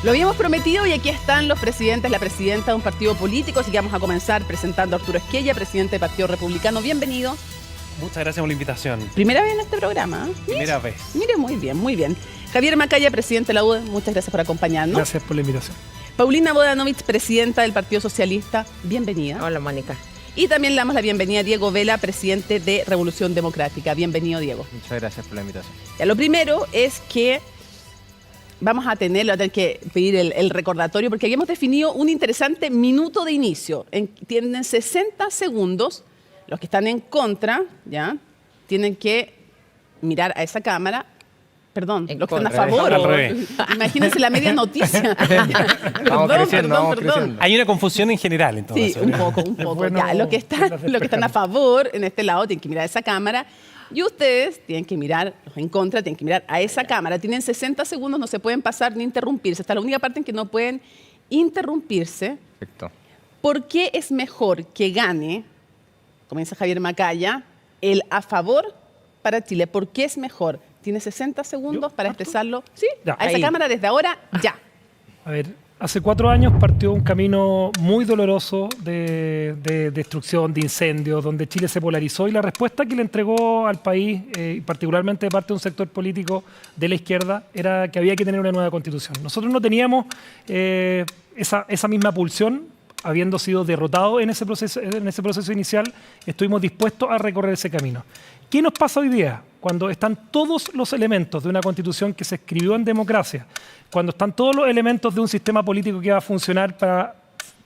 Lo habíamos prometido y aquí están los presidentes, la presidenta de un partido político, así que vamos a comenzar presentando a Arturo Esquella, presidente del Partido Republicano. Bienvenido. Muchas gracias por la invitación. Primera vez en este programa. Primera vez. Mire, muy bien, muy bien. Javier Macaya, presidente de la UDE, muchas gracias por acompañarnos. Gracias por la invitación. Paulina Bodanovich, presidenta del Partido Socialista, bienvenida. Hola, Mónica. Y también le damos la bienvenida a Diego Vela, presidente de Revolución Democrática. Bienvenido, Diego. Muchas gracias por la invitación. Ya, lo primero es que vamos a tener que pedir el recordatorio, porque habíamos definido un interesante minuto de inicio. Tienen 60 segundos. Los que están en contra, ¿ya? Tienen que mirar a esa cámara. Perdón, los que están a favor. Imagínense la media noticia. Perdón. Hay una confusión en general, entonces. Sí, un poco. Bueno, ya, los que están a favor en este lado tienen que mirar a esa cámara. Y ustedes tienen que mirar, los en contra tienen que mirar a esa cámara. Tienen 60 segundos, no se pueden pasar ni interrumpirse. Esta es la única parte en que no pueden interrumpirse. Perfecto. ¿Por qué es mejor que gane, comienza Javier Macaya, el a favor para Chile? ¿Por qué es mejor? Tiene 60 segundos para expresarlo. Sí, ya, a esa ahí. cámara desde ahora, ya. A ver, hace 4 años partió un camino muy doloroso de destrucción, de incendios, donde Chile se polarizó y la respuesta que le entregó al país, y particularmente de parte de un sector político de la izquierda, era que había que tener una nueva constitución. Nosotros no teníamos esa misma pulsión. Habiendo sido derrotados en ese proceso inicial, estuvimos dispuestos a recorrer ese camino. ¿Qué nos pasa hoy día? Cuando están todos los elementos de una constitución que se escribió en democracia, cuando están todos los elementos de un sistema político que va a funcionar para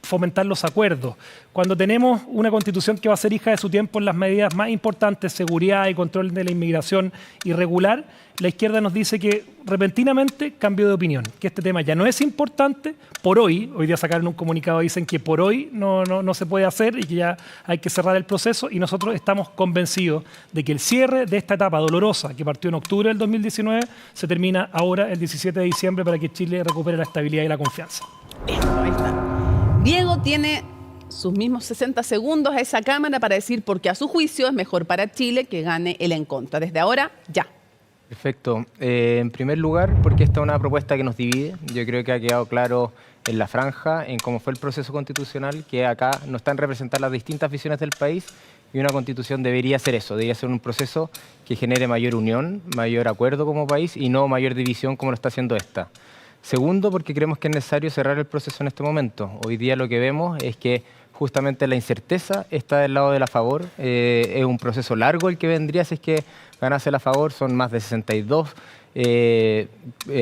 fomentar los acuerdos, cuando tenemos una constitución que va a ser hija de su tiempo en las medidas más importantes, seguridad y control de la inmigración irregular, la izquierda nos dice que repentinamente cambió de opinión, que este tema ya no es importante por hoy día sacaron un comunicado, dicen que por hoy no se puede hacer y que ya hay que cerrar el proceso y nosotros estamos convencidos de que el cierre de esta etapa dolorosa que partió en octubre del 2019 se termina ahora el 17 de diciembre para que Chile recupere la estabilidad y la confianza. Ahí está. Diego tiene sus mismos 60 segundos a esa cámara para decir por qué a su juicio es mejor para Chile que gane el en contra. Desde ahora, ya. Perfecto. En primer lugar, porque esta es una propuesta que nos divide. Yo creo que ha quedado claro en la franja, en cómo fue el proceso constitucional, que acá no están representadas las distintas visiones del país y una constitución debería ser eso, debería ser un proceso que genere mayor unión, mayor acuerdo como país y no mayor división como lo está haciendo esta. Segundo, porque creemos que es necesario cerrar el proceso en este momento. Hoy día lo que vemos es que justamente la incerteza está del lado de la favor. Es un proceso largo el que vendría si es que ganase la favor. Son más de 62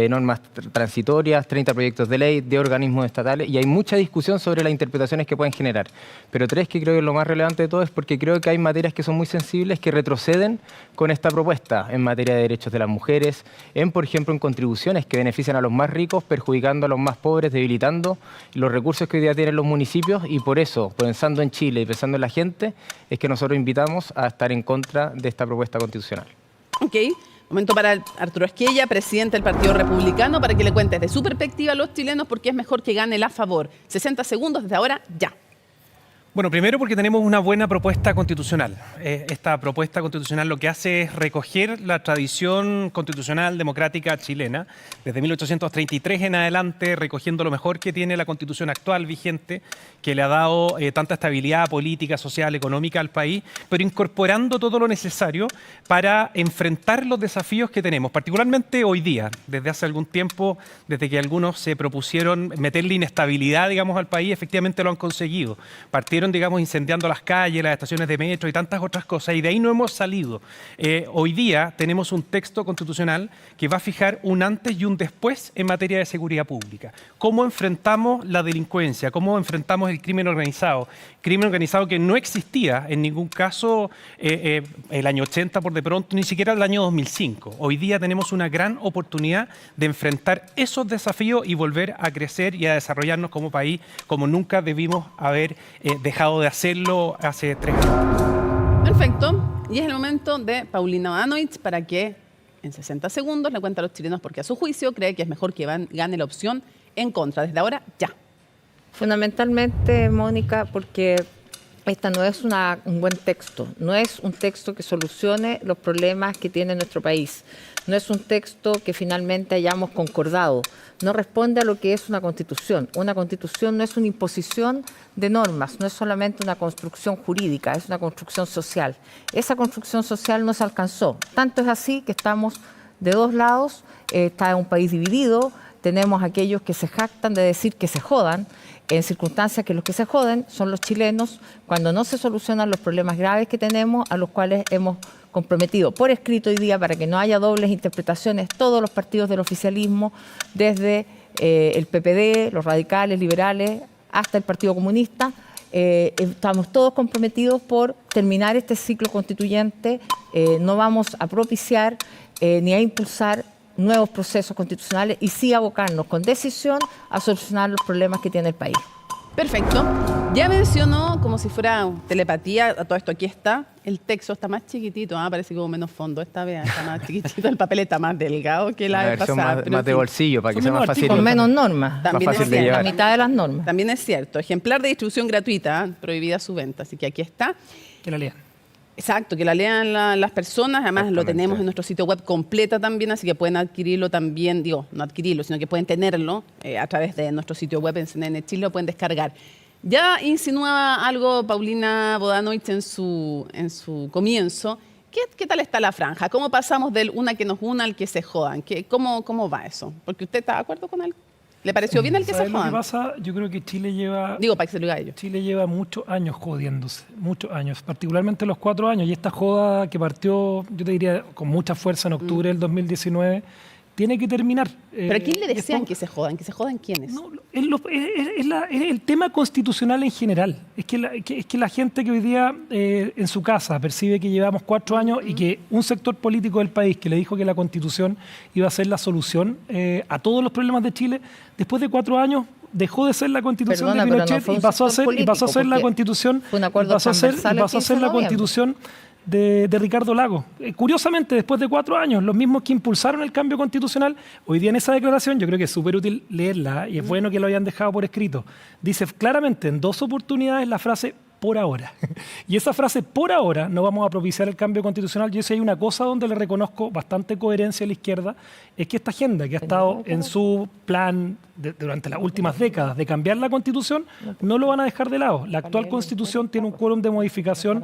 normas transitorias, 30 proyectos de ley de organismos estatales y hay mucha discusión sobre las interpretaciones que pueden generar. Pero tres, que creo que lo más relevante de todo es porque creo que hay materias que son muy sensibles que retroceden con esta propuesta en materia de derechos de las mujeres, por ejemplo, en contribuciones que benefician a los más ricos, perjudicando a los más pobres, debilitando los recursos que hoy día tienen los municipios y por eso, pensando en Chile y pensando en la gente, es que nosotros invitamos a estar en contra de esta propuesta constitucional. Ok. Momento para Arturo Esquella, presidente del Partido Republicano, para que le cuentes de su perspectiva a los chilenos por qué es mejor que gane el a favor. 60 segundos desde ahora, ya. Bueno, primero porque tenemos una buena propuesta constitucional. Esta propuesta constitucional lo que hace es recoger la tradición constitucional democrática chilena, desde 1833 en adelante, recogiendo lo mejor que tiene la constitución actual vigente, que le ha dado tanta estabilidad política, social, económica al país, pero incorporando todo lo necesario para enfrentar los desafíos que tenemos, particularmente hoy día, desde hace algún tiempo, desde que algunos se propusieron meterle inestabilidad, digamos, al país, efectivamente lo han conseguido. Partieron, digamos, incendiando las calles, las estaciones de metro y tantas otras cosas, y de ahí no hemos salido. Hoy día tenemos un texto constitucional que va a fijar un antes y un después en materia de seguridad pública. ¿Cómo enfrentamos la delincuencia? ¿Cómo enfrentamos el crimen organizado? Crimen organizado que no existía en ningún caso el año 80 por de pronto, ni siquiera el año 2005. Hoy día tenemos una gran oportunidad de enfrentar esos desafíos y volver a crecer y a desarrollarnos como país como nunca debimos haber dejado de hacerlo hace 3 años. Perfecto. Y es el momento de Paulina Bodanovich para que en 60 segundos le cuente a los chilenos por qué a su juicio cree que es mejor que gane la opción en contra. Desde ahora, ya. Fundamentalmente, Mónica, porque esta no es un buen texto, no es un texto que solucione los problemas que tiene nuestro país. no es un texto que finalmente hayamos concordado, no responde a lo que es una constitución. Una constitución no es una imposición de normas, no es solamente una construcción jurídica, es una construcción social. Esa construcción social no se alcanzó. Tanto es así que estamos de dos lados, está un país dividido, tenemos aquellos que se jactan de decir que se jodan, en circunstancias que los que se joden son los chilenos cuando no se solucionan los problemas graves que tenemos, a los cuales hemos comprometido por escrito hoy día, para que no haya dobles interpretaciones, todos los partidos del oficialismo, desde el PPD, los radicales, liberales, hasta el Partido Comunista. Estamos todos comprometidos por terminar este ciclo constituyente. No vamos a propiciar ni a impulsar nuevos procesos constitucionales y sí abocarnos con decisión a solucionar los problemas que tiene el país. Perfecto. Ya mencionó, como si fuera telepatía, a todo esto aquí está. El texto está más chiquitito, parece como menos fondo. Esta vez está más chiquitito, el papel está más delgado que la Una vez versión pasada. más, pero más en de fin, bolsillo, para que Son sea más menos fácil. Con menos normas, También más es fácil de cierto. la llevar. mitad de las normas. También es cierto. Ejemplar de distribución gratuita, prohibida su venta. Así que aquí está. Que la lean. Exacto, que la lean las personas. Además, lo Exactamente. tenemos en nuestro sitio web completa también, así que pueden adquirirlo también, digo, no adquirirlo, sino que pueden tenerlo a través de nuestro sitio web en CNN Chile, lo pueden descargar. Ya insinuaba algo Paulina Bodanovich en su comienzo. ¿Qué tal está la franja? ¿Cómo pasamos del una que nos una al que se jodan? ¿Cómo va eso? Porque usted está de acuerdo con él. ¿Le pareció bien el que se ¿Sabes lo que jodan? pasa? Yo creo que Chile lleva Digo, para que se lo diga a ellos. Chile lleva muchos años jodiéndose, muchos años, particularmente los 4 años. Y esta joda que partió, yo te diría, con mucha fuerza en octubre del 2019, tiene que terminar. ¿Pero a quién le desean esto- que se jodan? ¿Que se jodan quiénes? No, es el tema constitucional en general. Es que la gente que hoy día en su casa percibe que llevamos 4 años y que un sector político del país que le dijo que la Constitución iba a ser la solución a todos los problemas de Chile, después de 4 años dejó de ser la Constitución Perdona, de pero no Pinochet fue un y pasó a sector ser, político, la porque Constitución fue un acuerdo transversal el 15 de la noviembre. Constitución de Ricardo Lagos. Curiosamente, después de 4 años, los mismos que impulsaron el cambio constitucional, hoy día en esa declaración, yo creo que es súper útil leerla y es bueno que lo hayan dejado por escrito. Dice claramente en 2 oportunidades la frase por ahora. Y esa frase por ahora no vamos a propiciar el cambio constitucional. Yo sé hay una cosa donde le reconozco bastante coherencia a la izquierda, es que esta agenda que ha estado en su plan durante las últimas décadas de cambiar la Constitución, no lo van a dejar de lado. La actual Constitución tiene un quórum de modificación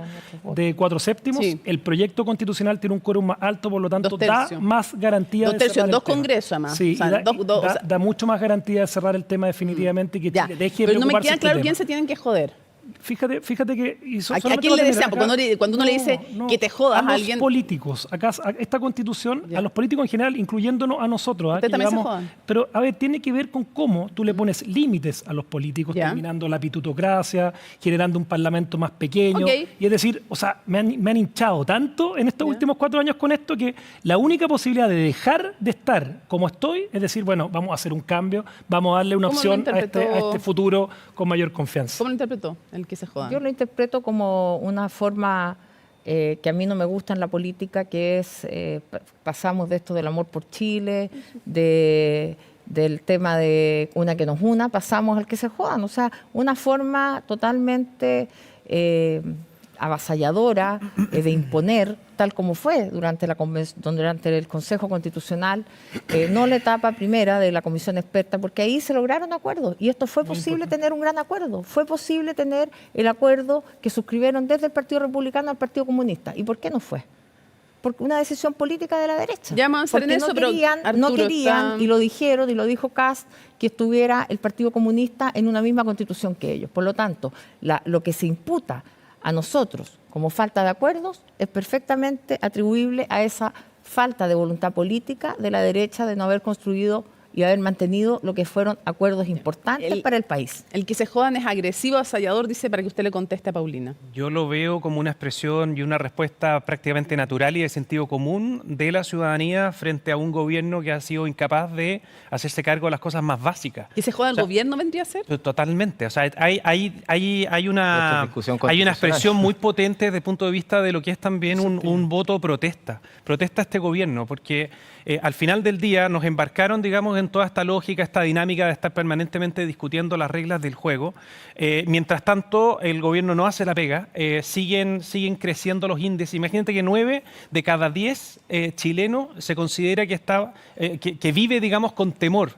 de 4/7. Sí. El proyecto constitucional tiene un quórum más alto, por lo tanto 2 da tercios. más garantía 2 de tercios, cerrar el 2 tema. congresos además. Sí, O sea, y da, o sea, da mucho más garantía de cerrar el tema definitivamente y que ya. Chile deje de Pero no me preocuparse queda este claro tema. quién se tienen que joder. Fíjate que... ¿A quién le desean? Porque cuando uno le dice que te jodas a los alguien- políticos. Acá, esta Constitución, Ya. a los políticos en general, incluyéndonos a nosotros. Ustedes que también se llevamos- jodan. Pero, a ver, tiene que ver con cómo tú le pones límites a los políticos, Ya. terminando la pitutocracia, generando un parlamento más pequeño. Ok. Y es decir, o sea, me han hinchado tanto en estos Ya. últimos 4 años con esto que la única posibilidad de dejar de estar como estoy es decir, bueno, vamos a hacer un cambio, vamos a darle una ¿Cómo lo opción a interpretó? este futuro con mayor confianza. ¿Cómo lo interpretó el que se jodan? Yo lo interpreto como una forma que a mí no me gusta en la política, que es, pasamos de esto del amor por Chile, del tema de una que nos una, pasamos al que se jodan. O sea, una forma totalmente avasalladora de imponer, tal como fue durante el Consejo Constitucional, no la etapa primera de la comisión experta, porque ahí se lograron acuerdos y esto fue posible tener un gran acuerdo, fue posible tener el acuerdo que suscribieron desde el Partido Republicano al Partido Comunista. ¿Y por qué no fue? Porque una decisión política de la derecha. Ya vamos a avanzar Porque en eso, no pero querían, no Arturo querían, está- y lo dijeron, y lo dijo Kast, que estuviera el Partido Comunista en una misma constitución que ellos. Por lo tanto, lo que se imputa a nosotros como falta de acuerdos es perfectamente atribuible a esa falta de voluntad política de la derecha de no haber construido y haber mantenido lo que fueron acuerdos importantes para el país. El que se jodan es agresivo, avasallador, dice, para que usted le conteste a Paulina. Yo lo veo como una expresión y una respuesta prácticamente natural y de sentido común de la ciudadanía frente a un gobierno que ha sido incapaz de hacerse cargo de las cosas más básicas. ¿Que se joda el O sea, gobierno vendría a ser? Totalmente. O sea, hay Esto es una discusión hay una constitucional. expresión muy potente desde el punto de vista de lo que es también un voto protesta. Protesta a este gobierno, porque al final del día nos embarcaron, digamos, en toda esta lógica, esta dinámica de estar permanentemente discutiendo las reglas del juego. Mientras tanto, el gobierno no hace la pega, siguen creciendo los índices. Imagínate que 9 de cada 10 chilenos se considera que vive, digamos, con temor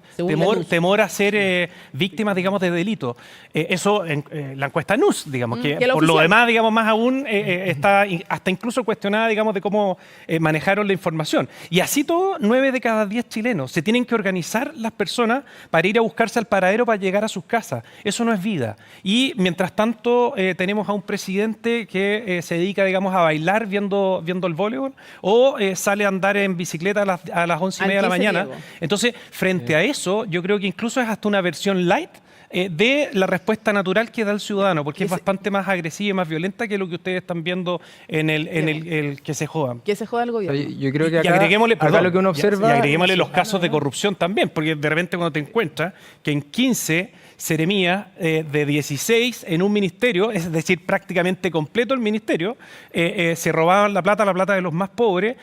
a ser víctimas, digamos, de delito. Eso en la encuesta NUS, digamos, que por lo demás, digamos, más aún está hasta incluso cuestionada, digamos, de cómo manejaron la información. Y así todo, 9 de cada 10 chilenos. Se tienen que organizar las personas para ir a buscarse al paradero para llegar a sus casas. Eso no es vida. Y mientras tanto, tenemos a un presidente que se dedica, digamos, a bailar viendo el voleibol o sale a andar en bicicleta a las 11:30 de la mañana. Entonces, frente a eso, yo creo que incluso es hasta una versión light de la respuesta natural que da el ciudadano, porque es bastante más agresiva y más violenta que lo que ustedes están viendo en el que se jodan. Que se joda el gobierno. Yo creo que acá, agreguémosle, acá lo que uno observa... Y agreguémosle los casos de corrupción también, porque de repente cuando te encuentras que en 15 seremías de 16 en un ministerio, es decir, prácticamente completo el ministerio, se robaban la plata de los más pobres.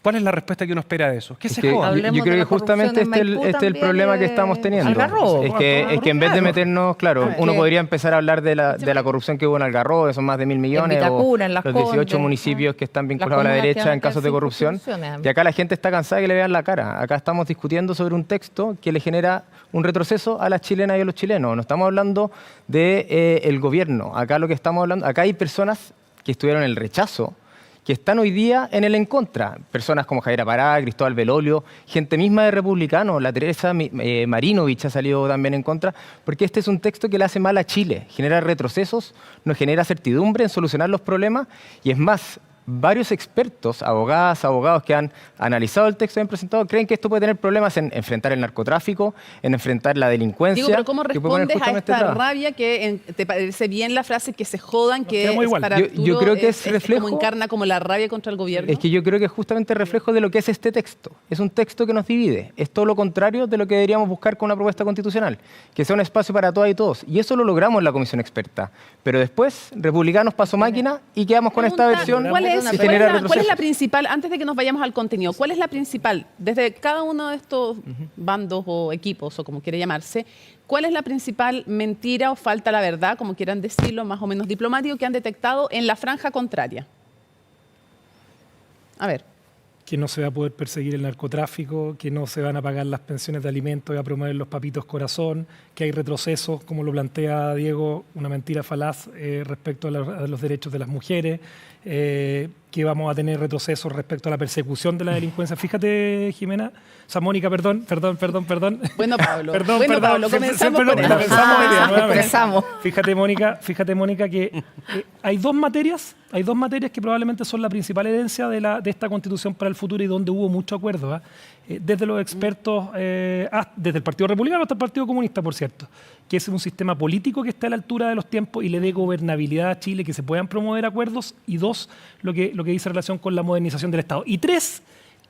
¿Cuál es la respuesta que uno espera de eso? ¿Qué se joda? Yo creo que justamente este es el problema que estamos teniendo. Algarrobo. Es que en vez de meternos, claro, uno podría empezar a hablar de la corrupción que hubo en Algarrobo, que son más de 1.000 millones, Vitacura, en o Las los 18 Condes, municipios que están vinculados a la derecha en casos de corrupción. Y acá la gente está cansada de que le vean la cara. Acá estamos discutiendo sobre un texto que le genera un retroceso a las chilenas y a los chilenos. No estamos hablando del gobierno. Acá lo que estamos hablando, acá hay personas que estuvieron en el rechazo, que están hoy día en el en contra. Personas como Javier Pará, Cristóbal Belolio, gente misma de republicanos, la Teresa Marinovich ha salido también en contra, porque este es un texto que le hace mal a Chile, genera retrocesos, no genera certidumbre en solucionar los problemas, y es más, varios expertos, abogados que han analizado el texto y han presentado, creen que esto puede tener problemas en enfrentar el narcotráfico, en enfrentar la delincuencia. Digo, pero ¿cómo que puede respondes poner a esta justamente rabia que te parece bien la frase que se jodan, que quedamos es igual. para Arturo, Yo creo que es reflejo... como encarna como la rabia contra el gobierno? Es que yo creo que es justamente reflejo de lo que es este texto. Es un texto que nos divide. Es todo lo contrario de lo que deberíamos buscar con una propuesta constitucional. Que sea un espacio para todas y todos. Y eso lo logramos en la comisión experta. Pero después, republicanos pasó máquina y quedamos con esta versión ¿Cuál es que genera la principal, antes de que nos vayamos al contenido, cuál es la principal, desde cada uno de estos bandos o equipos, o como quiere llamarse, cuál es la principal mentira o falta a la verdad, como quieran decirlo, más o menos diplomático, que han detectado en la franja contraria? A ver. Que no se va a poder perseguir el narcotráfico, que no se van a pagar las pensiones de alimentos y a promover los papitos corazón, que hay retrocesos, como lo plantea Diego, una mentira falaz respecto a los derechos de las mujeres, que vamos a tener retrocesos respecto a la persecución de la delincuencia. Fíjate, Jimena, o sea, Mónica, perdón. Bueno, Pablo. Perdón. Comenzamos. Fíjate, Mónica, que hay dos materias que probablemente son la principal herencia de esta Constitución para el futuro y donde hubo mucho acuerdo, desde los expertos, desde el Partido Republicano hasta el Partido Comunista, por cierto, que es un sistema político que está a la altura de los tiempos y le dé gobernabilidad a Chile, que se puedan promover acuerdos, y dos, lo que dice en relación con la modernización del Estado. Y tres,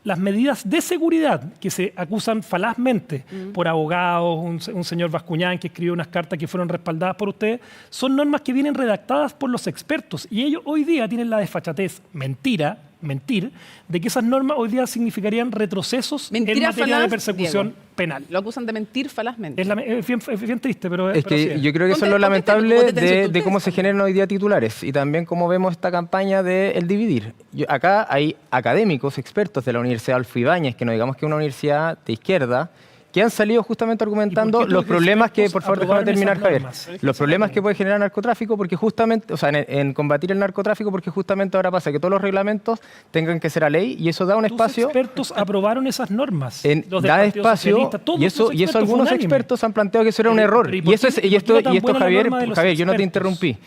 las medidas de seguridad que se acusan falazmente por abogados, un señor Bascuñán que escribió unas cartas que fueron respaldadas por ustedes, son normas que vienen redactadas por los expertos y ellos hoy día tienen la desfachatez, mentir, de que esas normas hoy día significarían retrocesos en materia de persecución penal. Lo acusan de mentir falazmente. Es bien triste, pero es que yo creo que eso es lo lamentable de cómo se generan hoy día titulares y también cómo vemos esta campaña de el dividir. Acá hay académicos, expertos de la Universidad Adolfo Ibáñez, que no digamos que es una universidad de izquierda, que han salido justamente argumentando los problemas que, por favor, déjame terminar, Javier, los problemas que puede generar el narcotráfico, porque justamente, o sea, en combatir el narcotráfico, porque justamente ahora pasa que todos los reglamentos tengan que ser a ley y eso da un espacio. Los expertos aprobaron esas normas. Da espacio y eso algunos expertos han planteado que eso era un error. Y esto, Javier, yo no te interrumpí.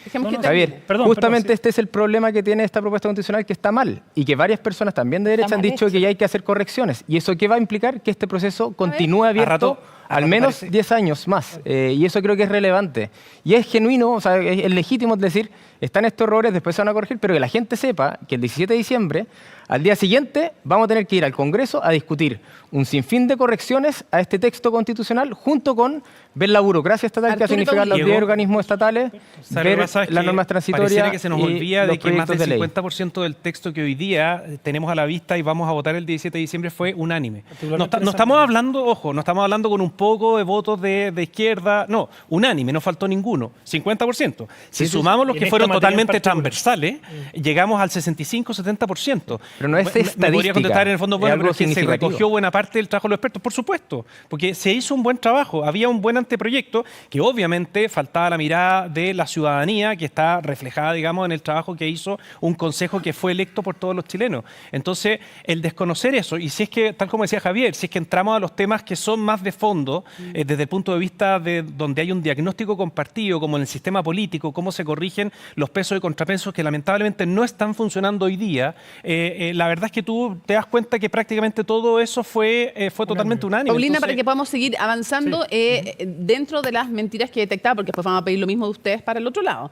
Javier, justamente este es el problema que tiene esta propuesta constitucional, que está mal y que varias personas también de derecha han dicho que ya hay que hacer correcciones. ¿Y eso qué va a implicar? Que este proceso continúe abierto al menos 10 años más. Y eso creo que es relevante. Y es genuino, o sea, es legítimo decir, están estos errores, después se van a corregir, pero que la gente sepa que el 17 de diciembre Al día siguiente vamos a tener que ir al Congreso a discutir un sinfín de correcciones a este texto constitucional junto con ver la burocracia estatal que va a Arturo significar los Diego, 10 organismos estatales, ver las normas transitorias pareciera que se nos olvida y los de que más del proyectos de ley. 50% del texto que hoy día tenemos a la vista y vamos a votar el 17 de diciembre fue unánime. Particularmente No estamos hablando, ojo, no estamos hablando con un poco de votos de izquierda, no, unánime, no faltó ninguno, 50%. Si sumamos los en que esta fueron materia en totalmente particular. transversales, llegamos al 65-70%. Pero no es Me podría estadística, contestar en el fondo, es bueno, algo pero es que se significativo. recogió buena parte del trabajo de los expertos, por supuesto, porque se hizo un buen trabajo, había un buen anteproyecto que obviamente faltaba la mirada de la ciudadanía que está reflejada, digamos, en el trabajo que hizo un consejo que fue electo por todos los chilenos. Entonces, el desconocer eso, y si es que, tal como decía Javier, si es que entramos a los temas que son más de fondo, desde el punto de vista de donde hay un diagnóstico compartido, como en el sistema político, cómo se corrigen los pesos y contrapesos que lamentablemente no están funcionando hoy día, la verdad es que tú te das cuenta que prácticamente todo eso fue totalmente unánime. Paulina, Entonces, para que podamos seguir avanzando, dentro de las mentiras que detectaba, porque después vamos a pedir lo mismo de ustedes para el otro lado,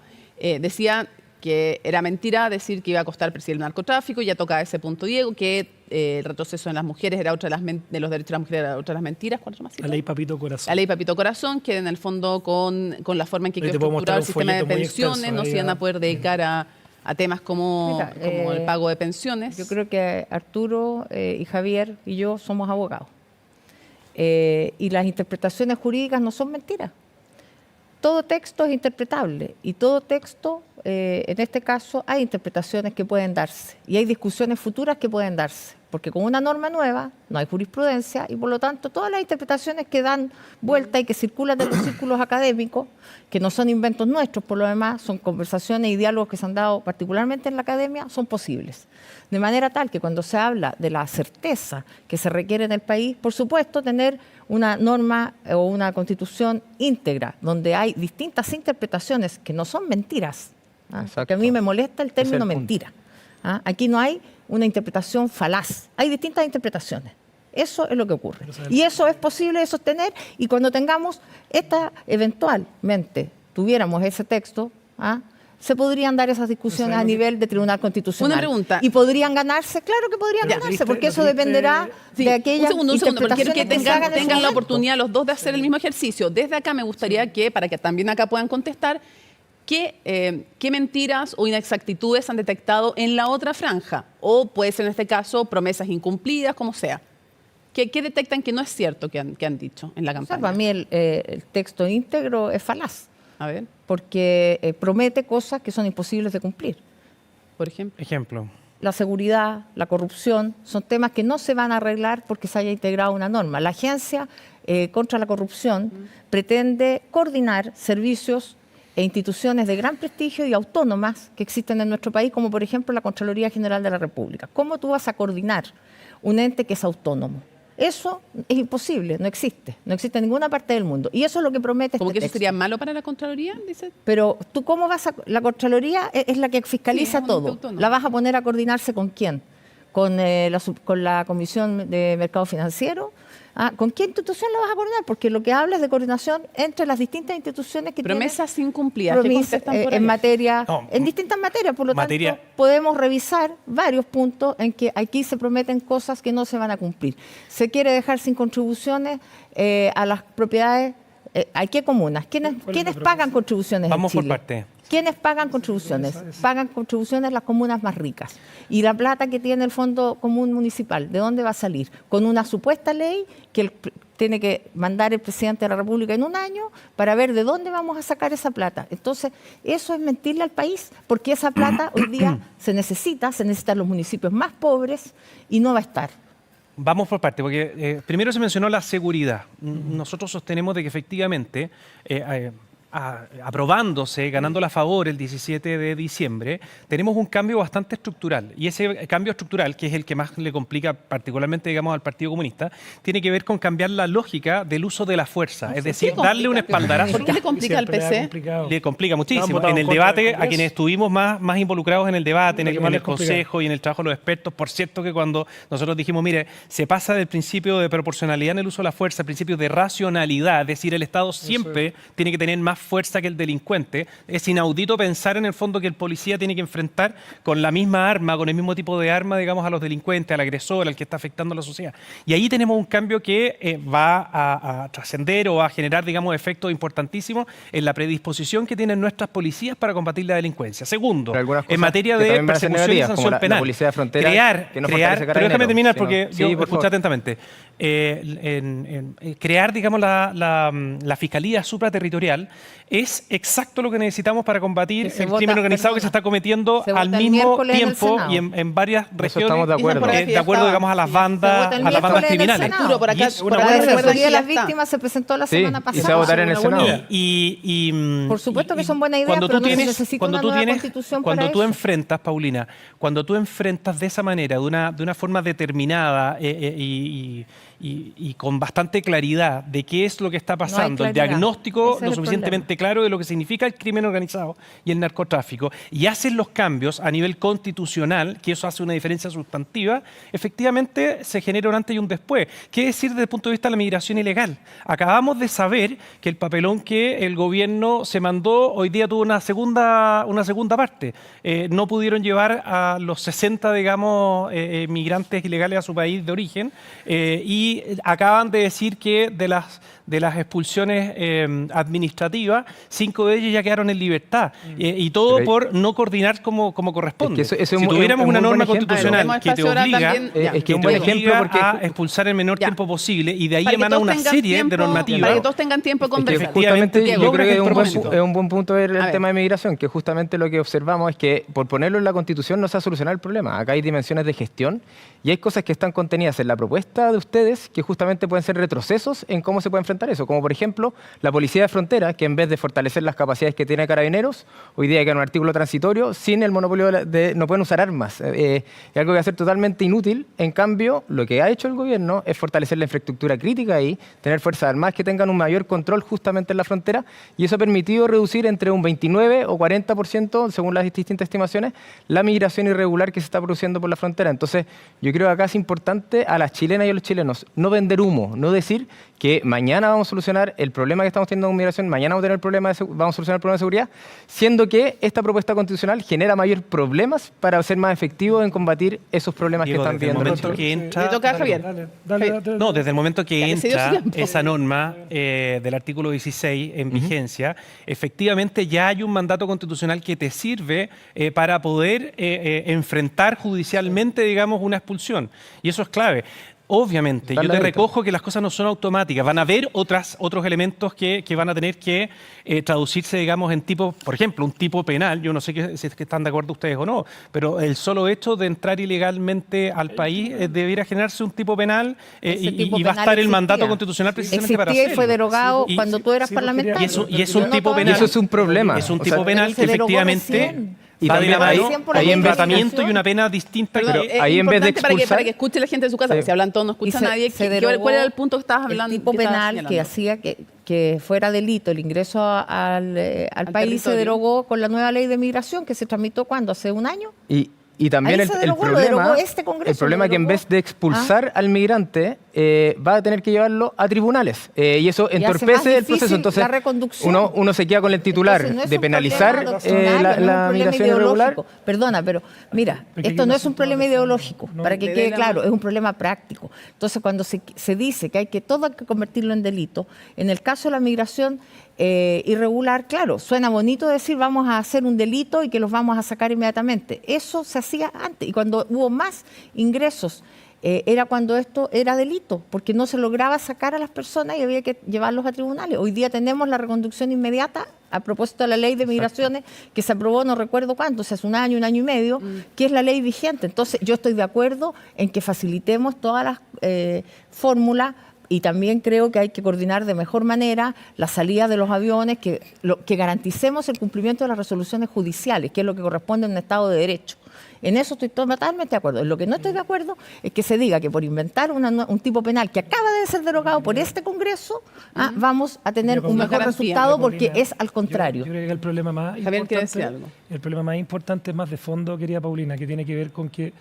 decía que era mentira decir que iba a costar perseguir el narcotráfico, ya tocaba ese punto Diego, que el retroceso en las mujeres era otra de los derechos de las mujeres era otra de las mentiras. ¿Cuál otro más? La ley Papito Corazón. La ley Papito Corazón, que en el fondo con la forma en que Ahí quedó te puedo mostrar estructurado el un sistema de folleto muy pensiones, extenso, no ahí se iban ya. a poder dedicar a temas como Mira, el pago de pensiones. Yo creo que Arturo y Javier y yo somos abogados. Y las interpretaciones jurídicas no son mentiras. Todo texto es interpretable y todo texto, en este caso, hay interpretaciones que pueden darse y hay discusiones futuras que pueden darse, porque con una norma nueva no hay jurisprudencia y por lo tanto todas las interpretaciones que dan vuelta y que circulan en los círculos académicos, que no son inventos nuestros por lo demás, son conversaciones y diálogos que se han dado particularmente en la academia, son posibles. De manera tal que cuando se habla de la certeza que se requiere en el país, por supuesto, tener una norma o una constitución íntegra, donde hay distintas interpretaciones que no son mentiras, porque a mí me molesta el término mentira. Aquí no hay una interpretación falaz, hay distintas interpretaciones. Eso es lo que ocurre. Y eso es posible de sostener, y cuando tengamos eventualmente tuviéramos ese texto, se podrían dar esas discusiones a nivel de Tribunal Constitucional. Una pregunta. ¿Y podrían ganarse? Claro que podrían ganarse, porque eso dependerá Sí, de aquellas un segundo, porque quiero que interpretaciones se hagan en ese tengan la momento. oportunidad los dos de hacer el mismo ejercicio. Desde acá me gustaría que, para que también acá puedan contestar, ¿qué mentiras o inexactitudes han detectado en la otra franja? O puede ser en este caso promesas incumplidas, como sea. ¿Qué detectan que no es cierto que han dicho en la O sea, campaña? para mí el texto íntegro es falaz, A ver, porque promete cosas que son imposibles de cumplir. por ejemplo. ejemplo. La seguridad, la corrupción, son temas que no se van a arreglar porque se haya integrado una norma. La Agencia contra la Corrupción pretende coordinar servicios e instituciones de gran prestigio y autónomas que existen en nuestro país, como por ejemplo la Contraloría General de la República. ¿Cómo tú vas a coordinar un ente que es autónomo? Eso es imposible, no existe en ninguna parte del mundo. Y eso es lo que promete ¿Como este que eso texto. sería malo para la Contraloría? Dice. Pero tú, ¿cómo vas a...? La Contraloría es la que fiscaliza Sí, es un ente todo. autónomo. ¿La vas a poner a coordinarse con quién? ¿Con la Comisión de Mercado Financiero? ¿Con qué institución la vas a coordinar? Porque lo que habla es de coordinación entre las distintas instituciones que Promesas incumplidas. tienen ¿Qué promesas, contestan por ahí? en materia, No, en distintas materias. Por lo materia- tanto, podemos revisar varios puntos en que aquí se prometen cosas que no se van a cumplir. Se quiere dejar sin contribuciones a las propiedades. ¿A qué comunas? ¿Quiénes pagan contribuciones Vamos en por Chile? parte. ¿Quiénes pagan contribuciones? Pagan contribuciones las comunas más ricas. Y la plata que tiene el Fondo Común Municipal, ¿de dónde va a salir? Con una supuesta ley que tiene que mandar el presidente de la República en un año para ver de dónde vamos a sacar esa plata. Entonces, eso es mentirle al país, porque esa plata hoy día se necesitan los municipios más pobres y no va a estar. Vamos por parte, porque primero se mencionó la seguridad. Nosotros sostenemos de que efectivamente, aprobándose, ganando a favor el 17 de diciembre, tenemos un cambio bastante estructural. Y ese cambio estructural, que es el que más le complica particularmente, digamos, al Partido Comunista, tiene que ver con cambiar la lógica del uso de la fuerza. Es decir, darle un espaldarazo. ¿Por qué le complica al Siempre le ha PC? complicado. Le complica Han muchísimo. votado En el en contra del debate, a Congreso. quienes estuvimos más involucrados en el debate, en Lo que más el les complica. Consejo y en el trabajo de los expertos, por cierto que cuando nosotros dijimos, mire, se pasa del principio de proporcionalidad en el uso de la fuerza al principio de racionalidad, es decir, el Estado siempre tiene que tener más fuerza que el delincuente. Es inaudito pensar en el fondo que el policía tiene que enfrentar con la misma arma, con el mismo tipo de arma, digamos, a los delincuentes, al agresor, al que está afectando a la sociedad. Y ahí tenemos un cambio que va a trascender o a generar, digamos, efectos importantísimos en la predisposición que tienen nuestras policías para combatir la delincuencia. Segundo, en materia de persecución y sanción penal, policía de frontera, pero déjame terminar porque yo escuché atentamente. Crear, digamos, la Fiscalía Supraterritorial es exacto lo que necesitamos para combatir el crimen organizado que se está cometiendo al mismo tiempo y en varias regiones, estamos de acuerdo. De acuerdo, digamos, a las bandas criminales. Por acá, La Defensoría de las Víctimas se presentó la semana pasada. Y se va a votar en el Senado. Por supuesto que son buenas ideas, pero no se necesita una nueva constitución para eso. Cuando tú enfrentas, Paulina, cuando tú enfrentas de esa manera, de una forma determinada y con bastante claridad de qué es lo que está pasando, el diagnóstico lo suficientemente claro de lo que significa el crimen organizado y el narcotráfico, y haces los cambios a nivel constitucional, que eso hace una diferencia sustantiva, efectivamente se genera un antes y un después. ¿Qué decir desde el punto de vista de la migración ilegal? Acabamos de saber que el papelón que el gobierno se mandó hoy día tuvo una segunda parte. No pudieron llevar a los 60, digamos, migrantes ilegales a su país de origen, y acaban de decir que de las expulsiones administrativas, 5 de ellos ya quedaron en libertad. Y todo por no coordinar como corresponde. Es que si tuviéramos una norma constitucional que te obliga, a expulsar el menor tiempo posible, y de ahí emana una serie de normativas. Para que todos tengan tiempo de conversar. Justamente yo creo que es un buen punto ver el tema de migración, que justamente lo que observamos es que por ponerlo en la Constitución no se va a solucionar el problema. Acá hay dimensiones de gestión y hay cosas que están contenidas en la propuesta de ustedes que justamente pueden ser retrocesos en cómo se puede enfrentar eso. Como por ejemplo, la policía de frontera, que en vez de fortalecer las capacidades que tiene Carabineros, hoy día queda un artículo transitorio sin el monopolio de no pueden usar armas. Es algo que va a ser totalmente inútil. En cambio, lo que ha hecho el gobierno es fortalecer la infraestructura crítica ahí, tener fuerzas armadas que tengan un mayor control justamente en la frontera, y eso ha permitido reducir entre un 29 o 40%, según las distintas estimaciones, la migración irregular que se está produciendo por la frontera. Entonces, yo creo que acá es importante a las chilenas y a los chilenos no vender humo, no decir que mañana vamos a solucionar el problema que estamos teniendo con migración, mañana vamos a solucionar el problema de seguridad, siendo que esta propuesta constitucional genera mayores problemas para ser más efectivos en combatir esos problemas que están viendo. Le toca a Javier. No, desde el momento que entra esa norma del artículo 16 en vigencia, efectivamente ya hay un mandato constitucional que te sirve para poder enfrentar judicialmente, digamos, una expulsión. Y eso es clave. Obviamente, yo te recojo que las cosas no son automáticas. Van a haber otros elementos que van a tener que traducirse, digamos, en tipo, por ejemplo, un tipo penal. Yo no sé si es que están de acuerdo ustedes o no, pero el solo hecho de entrar ilegalmente al país debiera generarse un tipo penal y va a estar el mandato constitucional precisamente para hacerlo. Y fue derogado cuando tú eras parlamentario. Y es un tipo penal. Y eso es un problema. Es un tipo penal que efectivamente... Y también hay un tratamiento y una pena distinta. Pero ahí en vez de expulsar, para que escuche la gente de su casa, si hablan todos no escucha nadie. ¿Cuál era el punto que estabas hablando? El tipo penal que hacía que fuera delito el ingreso al país se derogó con la nueva ley de migración que se tramitó ¿cuándo? ¿Hace un año? Y también el problema es que en vez de expulsar al migrante, va a tener que llevarlo a tribunales. Y eso entorpece el proceso. Entonces, uno se queda con el titular de penalizar la migración irregular. Perdona, pero mira, esto no es un problema ideológico, para que quede claro, es un problema práctico. Entonces, cuando se dice que hay que convertirlo en delito, en el caso de la migración irregular, claro, suena bonito decir vamos a hacer un delito y que los vamos a sacar inmediatamente. Eso se hacía antes y cuando hubo más ingresos era cuando esto era delito, porque no se lograba sacar a las personas y había que llevarlos a tribunales. Hoy día tenemos la reconducción inmediata a propósito de la ley de migraciones que se aprobó no recuerdo cuánto, o sea, hace un año y medio, que es la ley vigente. Entonces yo estoy de acuerdo en que facilitemos todas las fórmulas. Y también creo que hay que coordinar de mejor manera la salida de los aviones, que garanticemos el cumplimiento de las resoluciones judiciales, que es lo que corresponde a un Estado de Derecho. En eso estoy totalmente de acuerdo. En lo que no estoy de acuerdo es que se diga que por inventar un tipo penal que acaba de ser derogado por este Congreso, vamos a tener un mejor resultado porque es al contrario. Yo creo que el problema más importante es más de fondo, querida Paulina, que tiene que ver con que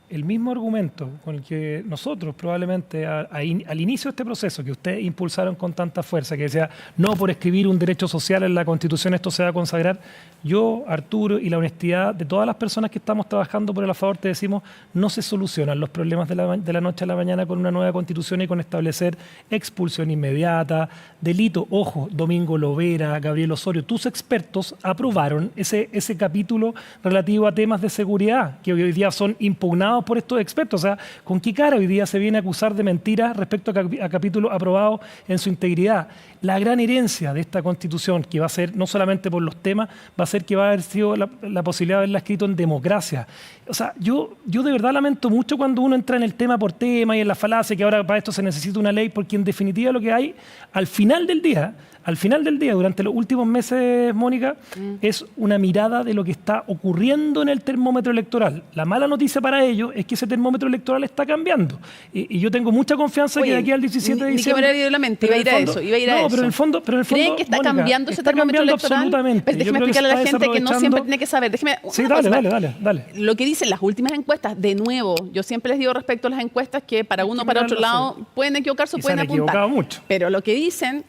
el mismo argumento con el que nosotros probablemente al inicio de este proceso que ustedes impulsaron con tanta fuerza, que decía, no por escribir un derecho social en la Constitución esto se va a consagrar, yo, Arturo, y la honestidad de todas las personas que estamos trabajando por el a favor, te decimos, no se solucionan los problemas de la noche a la mañana con una nueva Constitución y con establecer expulsión inmediata, delito. Ojo, Domingo Lovera, Gabriel Osorio, tus expertos aprobaron ese capítulo relativo a temas de seguridad que hoy día son impugnados por estos expertos. O sea, ¿con qué cara hoy día se viene a acusar de mentiras respecto a capítulos aprobados en su integridad? La gran herencia de esta Constitución, que va a ser, no solamente por los temas, va a ser que va a haber sido la posibilidad de haberla escrito en democracia. O sea, yo de verdad lamento mucho cuando uno entra en el tema por tema y en la falacia que ahora para esto se necesita una ley, porque en definitiva lo que hay al final del día, durante los últimos meses, Mónica, es una mirada de lo que está ocurriendo en el termómetro electoral. La mala noticia para ellos es que ese termómetro electoral está cambiando. Y yo tengo mucha confianza que de aquí al 17 de diciembre... Ni que me hubiera la mente, iba a ir a eso. Pero en el fondo, ¿Creen que está Mónica, cambiando ese está termómetro cambiando electoral? absolutamente. Pero déjeme explicarle a la gente que no siempre tiene que saber. Sí, dale. Lo que dicen las últimas encuestas, de nuevo, yo siempre les digo respecto a las encuestas que para uno o para otro lado pueden equivocarse o Y se pueden han apuntar. equivocado mucho. Pero lo que dicen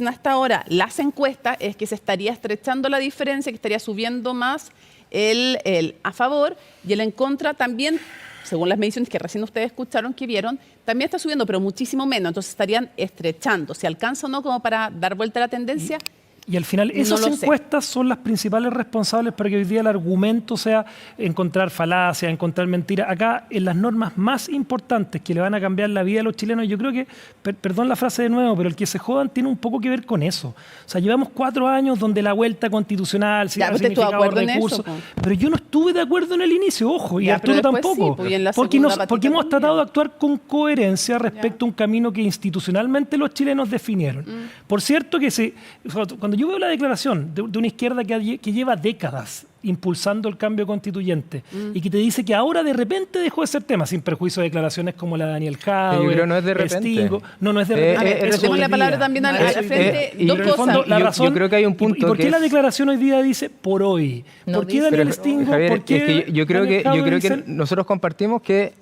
hasta ahora las encuestas es que se estaría estrechando la diferencia, que estaría subiendo más el a favor y el en contra también, según las mediciones que recién ustedes escucharon, que vieron, también está subiendo, pero muchísimo menos. Entonces estarían estrechando. ¿Se alcanza o no como para dar vuelta a la tendencia? Y al final esas encuestas son las principales responsables para que hoy día el argumento sea encontrar falacias, encontrar mentiras. Acá, en las normas más importantes que le van a cambiar la vida a los chilenos, yo creo que, perdón la frase de nuevo, pero el que se jodan tiene un poco que ver con eso. O sea, llevamos 4 años donde la vuelta constitucional Ya, ¿usted estuvo de acuerdo en eso? Pero yo no estuve de acuerdo en el inicio, ojo, y Ya, Arturo pero después tampoco. sí, pues, y en la porque segunda porque hemos patita tratado de también. actuar con coherencia respecto a un camino que institucionalmente los chilenos definieron. Por cierto que cuando yo veo la declaración de una izquierda que lleva décadas impulsando el cambio constituyente y que te dice que ahora de repente dejó de ser tema, sin perjuicio de declaraciones como la de Daniel Jadwe, Yo creo no es de repente. Stingo. No es de repente. Pero demos la palabra también a la frente. y Dos en el cosas. fondo, yo creo que hay un punto ¿Y por que qué la es- declaración hoy día dice por hoy? No ¿Por qué dice. Daniel Pero, Stingo? Javier, ¿Por qué es que yo creo Daniel Jadwe que dicen- nosotros compartimos que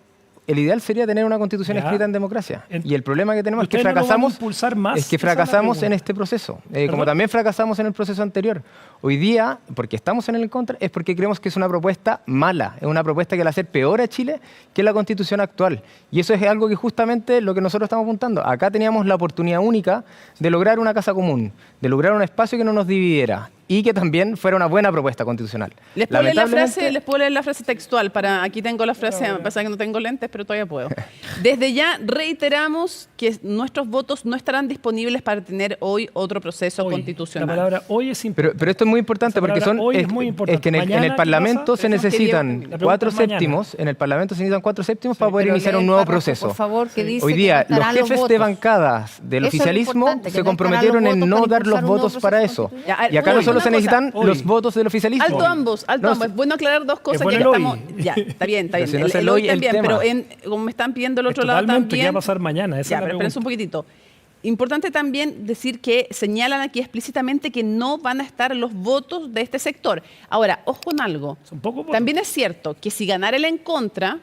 el ideal sería tener una constitución Ya. escrita en democracia. En- Y el problema que tenemos es que Ustedes no lo van a fracasamos, impulsar más, es que esa es la fracasamos en pregunta. este proceso. Como ¿Perdón? también fracasamos en el proceso anterior. Hoy día, porque estamos en el contra, es porque creemos que es una propuesta mala, es una propuesta que le va a hacer peor a Chile que la constitución actual. Y eso es algo que justamente lo que nosotros estamos apuntando. Acá teníamos la oportunidad única de lograr una casa común, de lograr un espacio que no nos dividiera y que también fuera una buena propuesta constitucional. Les puedo leer Lamentablemente- la frase textual. Aquí tengo la frase, a pesar de que no tengo lentes, pero todavía puedo. Desde ya reiteramos que nuestros votos no estarán disponibles para tener hoy otro proceso Hoy. constitucional. La palabra hoy es importante. Pero esto es muy importante Esa porque palabra hoy es muy importante. es que en Mañana, el ¿qué Parlamento pasa? se Tenemos que necesitan ir- La pregunta 4 es mañana. séptimos, en el Parlamento se necesitan 4 séptimos para poder Pero iniciar lee un el nuevo párrafo, proceso. por favor, que dice Hoy que día no los estarán jefes de votos. bancadas del Eso es lo oficialismo importante, que se no comprometieron estarán en los no votos para dar los impulsar un nuevo votos para proceso eso. Ya, Y acá hoy, no solo una se necesitan cosa. los Hoy. votos del oficialismo. Alto ambos. No, Es bueno aclarar dos cosas bueno que el estamos. hoy. Ya, está bien. Pero si no es El el hoy hoy, el también, tema. pero como me están pidiendo el otro lado Totalmente, también. ¿qué va a pasar mañana? Esa Ya, es la pero espérense un pregunta. poquitito. Importante también decir que señalan aquí explícitamente que no van a estar los votos de este sector. Ahora, ojo en algo. Son pocos votos. También es cierto que si ganara el en contra,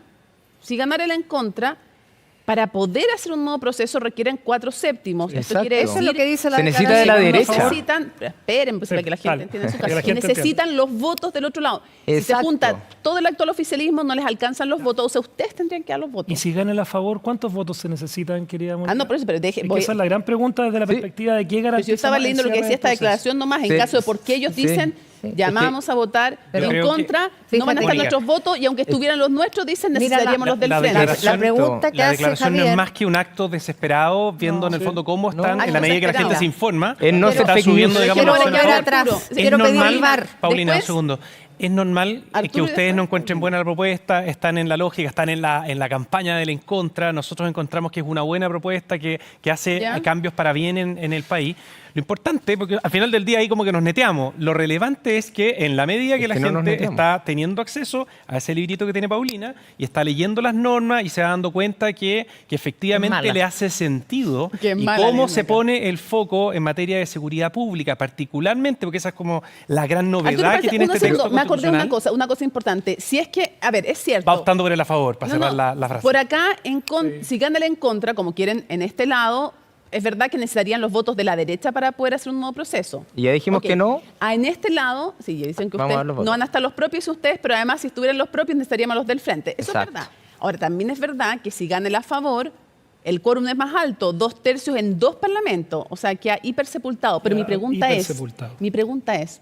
para poder hacer un nuevo proceso requieren 4 séptimos. Esto Exacto. quiere decir Eso es lo que dice la Se necesita de la declaración. derecha. necesitan, pero esperen, pues, Sí, para que la gente dale. entienda en su Para que caso, la que gente necesitan los votos del otro lado. Si se Exacto. junta todo el actual oficialismo, no les alcanzan los votos. O sea, ustedes tendrían que dar los votos. Y si gana a favor, ¿cuántos votos se necesitan, querida Mónica? No, por eso, pero deje. Es que voy- esa es la gran pregunta desde la Sí. perspectiva de qué pero garantiza si yo estaba más el leyendo lo que cierre decía del esta proceso. declaración nomás, en Sí. caso de por qué ellos Sí. dicen, Sí. llamamos a votar Yo en creo contra, que- no van a estar Mónica, nuestros votos, y aunque estuvieran los nuestros, dicen, Mira, necesitaríamos los del la frente. declaración- La pregunta que La hace declaración no Javier, es más que un acto desesperado, viendo en el fondo cómo están, No. en la medida que la gente Desesperado. se informa, Es no está ser fake subiendo, news. digamos, quiero la volver zona. atrás. Es Quiero pedir normal, el VAR. Paulina, un Después- segundo. Es normal Arturo que y ustedes después- no encuentren buena la propuesta, están en la lógica, están en la campaña del en contra. Nosotros encontramos que es una buena propuesta que hace ¿Ya? cambios para bien en el país. Lo importante, porque al final del día ahí como que nos neteamos, lo relevante es que en la medida que Es la que no nos gente neteamos. está teniendo acceso a ese librito que tiene Paulina y está leyendo las normas y se va dando cuenta que efectivamente Mala. le hace sentido Qué y mala cómo línea se acá. pone el foco en materia de seguridad pública, particularmente, porque esa es como la gran Arturo, novedad que parece- tiene un este texto segundo, me acordé constitucional. una cosa importante. Si es que, a ver, es cierto. Va optando por el a favor, para No, cerrar no, la frase. Por acá, si ganan en contra, como quieren en este lado, es verdad que necesitarían los votos de la derecha para poder hacer un nuevo proceso. Y ya dijimos Ok. que no. En este lado, sí, ya dicen que Vamos a ustedes dar los votos. no van a estar los propios ustedes, pero además si estuvieran los propios necesitaríamos los del frente. Eso Exacto. es verdad. Ahora, también es verdad que si gana el a favor, el quórum es más alto, 2/3 en 2 parlamentos, o sea, queda hipersepultado. Pero Queda mi pregunta es,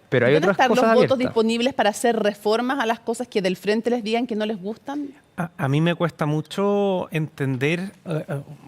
Pero hay ¿van a otras estar los cosas votos abiertas. disponibles para hacer reformas a las cosas que del frente les digan que no les gustan? A mí me cuesta mucho entender,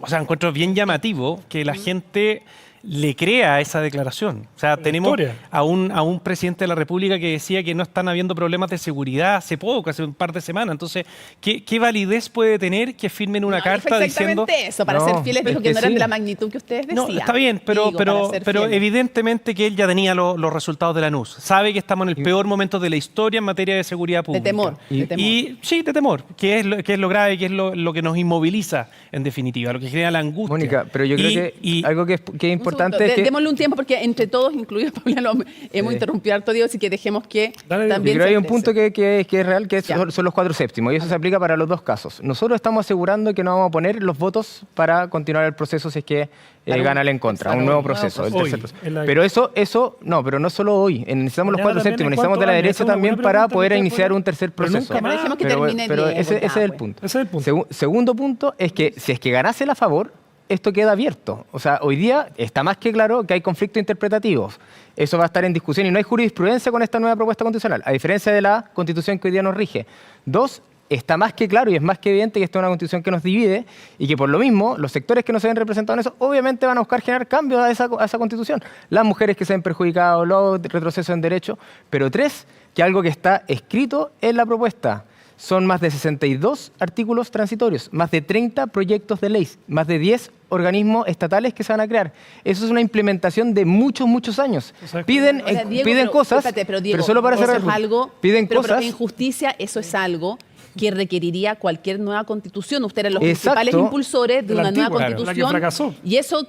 o sea, encuentro bien llamativo que la gente le crea esa declaración. O sea, tenemos historia. a un presidente de la República que decía que no están habiendo problemas de seguridad hace poco, hace un par de semanas. Entonces, ¿qué validez puede tener que firmen una No, carta dijo diciendo... exactamente eso, para No, ser fieles, es dijo que que no eran sí. de la magnitud que ustedes decían. No, está bien, pero, Digo, para ser pero fieles. evidentemente que él ya tenía los resultados de la NUS. Sabe que estamos en el peor momento de la historia en materia de seguridad pública. temor, de temor. Sí, de temor, que es lo grave, que es lo que nos inmoviliza, en definitiva, lo que genera la angustia. Mónica, pero yo creo que algo que es Un importante segundo, es que... démosle un tiempo porque entre todos, incluido Paula, hemos interrumpido harto, Diego, así que dejemos que Dale, Diego. también Yo creo que hay se un punto exprese. que es real, que Ya. son los 4/7, y eso se aplica para los dos casos. Nosotros estamos asegurando que no vamos a poner los votos para continuar el proceso si es que Para un- gana el en contra, para un nuevo un nuevo proceso, el proceso. tercer Hoy, proceso. en la- Pero pero no solo hoy, necesitamos los Mañana 4/7, también, ¿en necesitamos de la cuántos años? derecha Esa es una también buena para pregunta poder que ustedes iniciar pueden- un tercer pero proceso. nunca más. Dejemos que termine pero Diego, ese ya, es el pues. punto. Ese es el punto. Segundo punto es que si es que ganase el a favor, esto queda abierto. O sea, hoy día está más que claro que hay conflictos interpretativos. Eso va a estar en discusión y no hay jurisprudencia con esta nueva propuesta constitucional, a diferencia de la constitución que hoy día nos rige. Dos, está más que claro y es más que evidente que esta es una constitución que nos divide y que por lo mismo los sectores que no se ven representados en eso obviamente van a buscar generar cambios a esa constitución. Las mujeres que se ven perjudicadas, los retrocesos en derechos. Pero tres, que algo que está escrito en la propuesta. Son más de 62 artículos transitorios, más de 30 proyectos de ley, más de 10 organismos estatales que se van a crear. Eso es una implementación de muchos, muchos años. O sea, Piden, Ahora, Diego, piden pero, cosas, espérate, pero, Diego, pero solo para eso cerrar. es algo, Piden pero cosas. en justicia eso es algo que requeriría cualquier nueva constitución. Ustedes eran los Exacto. principales impulsores de La una nueva antigua, claro, la que constitución. fracasó. Y eso,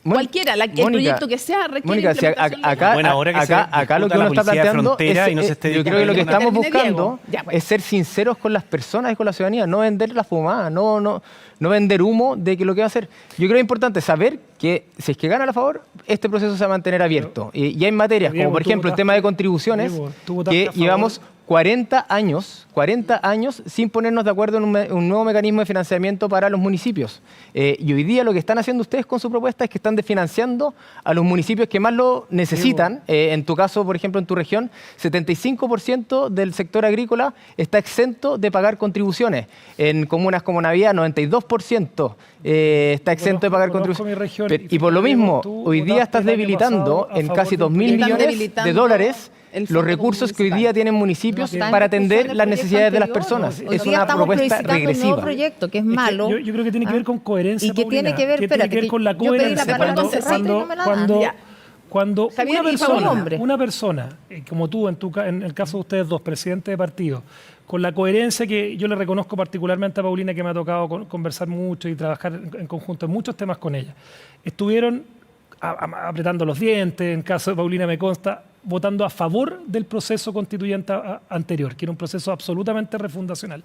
cualquiera, el Mónica, proyecto que sea, requiere Mónica, si implementación legal. acá, Bueno, ahora que se acá lo que disputa la uno está policía de planteando frontera y no se esté yo creo que lo que discutiendo. estamos Termine, Diego. buscando Ya, pues. es ser sinceros con las personas y con la ciudadanía, no vender la fumada, no vender humo de que lo que va a hacer. Yo creo que es importante saber que si es que gana a favor, este proceso se va a mantener abierto. Y hay materias, Diego, como por tú ejemplo el votaste- tema de contribuciones, Diego, tú votaste que a favor. llevamos 40 años sin ponernos de acuerdo en un nuevo mecanismo de financiamiento para los municipios. Y hoy día lo que están haciendo ustedes con su propuesta es que están desfinanciando a los municipios que más lo necesitan. En tu caso, por ejemplo, en tu región, 75% del sector agrícola está exento de pagar contribuciones. En comunas como Navidad, 92% está exento de pagar Conozco contribuciones. mi región Y por lo Diego, mismo, tú hoy día votaste estás el año debilitando pasado a en favor casi de un 2.000 proyecto. Están millones de debilitando dólares el los fondo recursos que hoy municipal. día tienen municipios No está en para discusión atender el las proyecto necesidades de las anterior. personas. Hoy Es día una estamos propuesta plebiscitando un nuevo regresiva. proyecto que es Es que malo. yo creo que tiene que ver con coherencia, Y que tiene Paulina, que ver, tiene que espérate, ver con la que yo pedí la coherencia. palabra con César y no me la dan. Ya. Cuando Javier, y Paola. una persona, como tú, en el caso de ustedes dos, presidentes de partido, con la coherencia que yo le reconozco particularmente a Paulina, que me ha tocado conversar mucho y trabajar en conjunto en muchos temas con ella, estuvieron apretando los dientes, en caso de Paulina me consta, votando a favor del proceso constituyente anterior, que era un proceso absolutamente refundacional.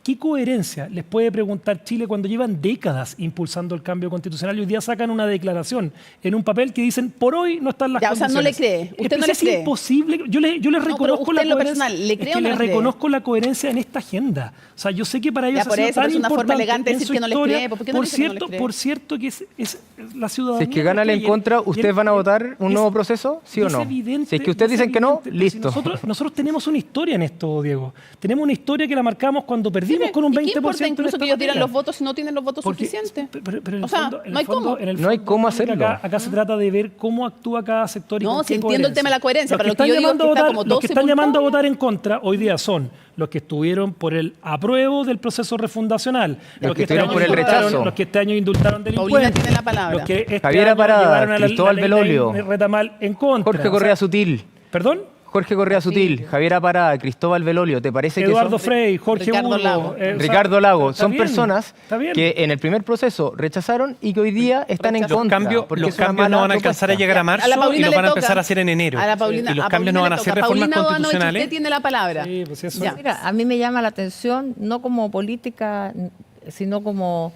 ¿Qué coherencia les puede preguntar Chile cuando llevan décadas impulsando el cambio constitucional y hoy día sacan una declaración en un papel que dicen por hoy no están las Ya, o sea, condiciones? no le cree. Usted no le Es cree. imposible. Yo les pero reconozco usted la en lo coherencia. personal, ¿le cree es o que no les le cree? reconozco la coherencia en esta agenda. O sea, yo sé que para ellos Ya, por ha sido eso, tan pero es una forma importante elegante en decir su que no les historia. cree. ¿Por qué no dice que no les cree? Por cierto que es la ciudadanía. Si es que gana el en contra, ¿ustedes van a votar un nuevo proceso? ¿Sí o no? Es evidente, Si es que ustedes es dicen que no, evidente. listo. Si nosotros tenemos una historia en esto, Diego. Tenemos una historia que la marcamos cuando perdimos con un 20%. ¿Y qué importa en incluso esta que ellos tiran materia? los votos si no tienen los votos Porque- suficientes? pero en el O sea, fondo- en el no hay fondo- cómo. en el No hay fondo, cómo Mónica, hacerlo. Acá se trata de ver cómo actúa cada sector y No, con sí qué entiendo el tema de la coherencia, Los pero lo que que yo están digo es llamando que a está votar- como los todo que están llamando a sepultado. votar en contra hoy día son los que estuvieron por el apruebo del proceso refundacional, Los que estuvieron por el rechazo. los que este año indultaron Paulina delincuentes, tiene la palabra. los que este Javiera año Parada, llevaron a Cristóbal la Belolio, ley Retamal en contra. Jorge O Correa sea, Sutil. ¿Perdón? Jorge Correa Sutil, Javier Parada, Cristóbal Belolio, ¿te parece Eduardo que son... Frey, Jorge Ricardo Hugo, Lago. Ricardo Lago, está son bien, personas está bien. que en el primer proceso rechazaron y que hoy día están en Los contra. porque Los es una cambios no mala van a alcanzar a propuesta. llegar a marzo A la y Paulina los le van a toca. empezar a hacer en enero. A la Paulina, y los a cambios no Paulina van a le ser toca. reformas Paulina Bodanovich, constitucionales. usted tiene la palabra. Sí, pues eso. Ya. Mira, a mí me llama la atención, no como política, sino como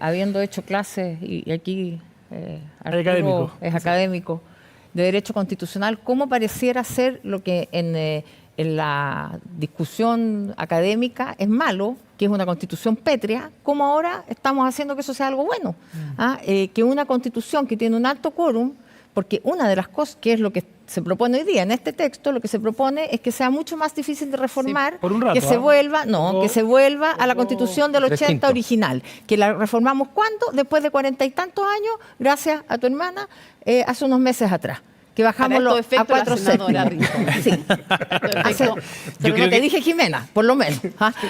habiendo hecho clases, y aquí Arturo académico. es académico, de Derecho Constitucional, cómo pareciera ser lo que en la discusión académica es malo, que es una constitución pétrea, cómo ahora estamos haciendo que eso sea algo bueno. Que una constitución que tiene un alto quórum, porque una de las cosas que es lo que se propone hoy día en este texto, lo que se propone es que sea mucho más difícil de reformar, por un rato, que se vuelva, que se vuelva a la Poco- Constitución del 80 Fresquito. original, que la reformamos ¿cuándo? Después de 40 y tantos años, gracias a tu hermana, hace unos meses atrás. Que bajamos Para estos a efectos, 4 la senadora séptimos. Rincón. Sí. Pero creo no te que- dije Jimena, por lo menos.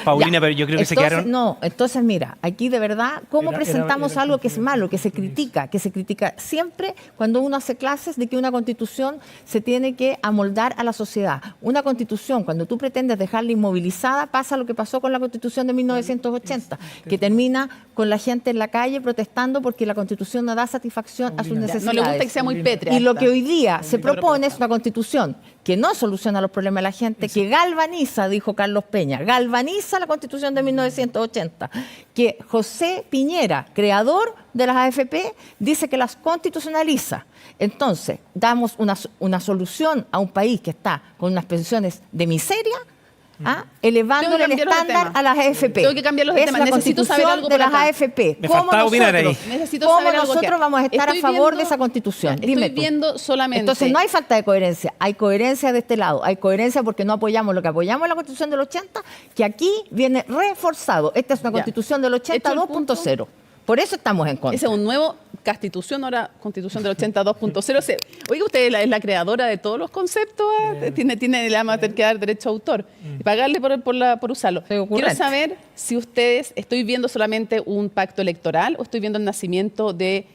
Paulina, Ya. pero yo creo que se Entonces, quedaron- No, entonces mira, aquí de verdad, ¿cómo Era- presentamos era algo que es malo, que se critica siempre cuando uno hace clases de que una constitución se tiene que amoldar a la sociedad? Una constitución, cuando tú pretendes dejarla inmovilizada, pasa lo que pasó con la constitución de 1980, que termina con la gente en la calle protestando porque la constitución no da satisfacción a sus Ya, necesidades. no le gusta que sea muy pétrea. Y lo esta. que hoy día se propone es una constitución que no soluciona los problemas de la gente, que galvaniza, dijo Carlos Peña, galvaniza la constitución de 1980, que José Piñera, creador de las AFP, dice que las constitucionaliza. Entonces, damos una solución a un país que está con unas pensiones de miseria, elevando Tengo que el cambiar los estándar temas. a las AFP. Tengo que cambiar los es temas. la Necesito saber constitución algo de por las acá. AFP. Me ¿Cómo faltaba opinar ahí. nosotros, Necesito cómo saber algo nosotros que- vamos a estar Estoy a favor viendo- de esa constitución? Ya, Dime estoy tú. viendo solamente. Entonces no hay falta de coherencia, hay coherencia de este lado, hay coherencia porque no apoyamos lo que apoyamos en la Constitución del 80, que aquí viene reforzado. Esta es una Ya. Constitución del 80 Hecho el punto. 2.0. Por eso estamos en contra. Ese es un nuevo Constitución, ahora Constitución del 82.0. Oiga, usted es la creadora de todos los conceptos, le vamos a tener que dar derecho a autor y pagarle por usarlo. Soy ocurrente. Quiero saber si ustedes, estoy viendo solamente un pacto electoral o estoy viendo el nacimiento de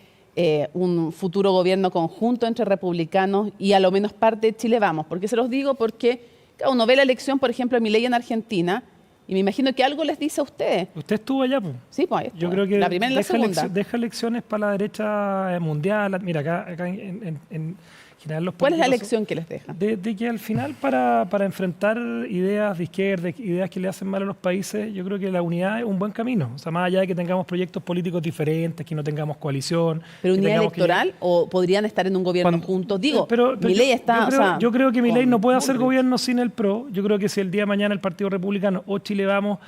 un futuro gobierno conjunto entre republicanos y a lo menos parte de Chile Vamos. ¿Por qué se los digo? Porque claro, uno ve la elección, por ejemplo, de Milei en Argentina y me imagino que algo les dice a ustedes. Usted estuvo allá, pues. Sí, pues, Yo creo que la primera y la segunda. deja lecciones para la derecha mundial. Mira, acá en general los ¿Cuál es la políticos- lección que les deja? De que al final para enfrentar ideas de izquierda, ideas que le hacen mal a los países, yo creo que la unidad es un buen camino. O sea, más allá de que tengamos proyectos políticos diferentes, que no tengamos coalición. ¿Pero que unidad tengamos que- electoral o podrían estar en un gobierno Cuando- juntos? Digo, Pero Milei yo- está... Yo creo, o sea, yo creo que Milei con no puede hacer Bullrich. gobierno sin el PRO. Yo creo que si el día de mañana el Partido Republicano o Chile Vamos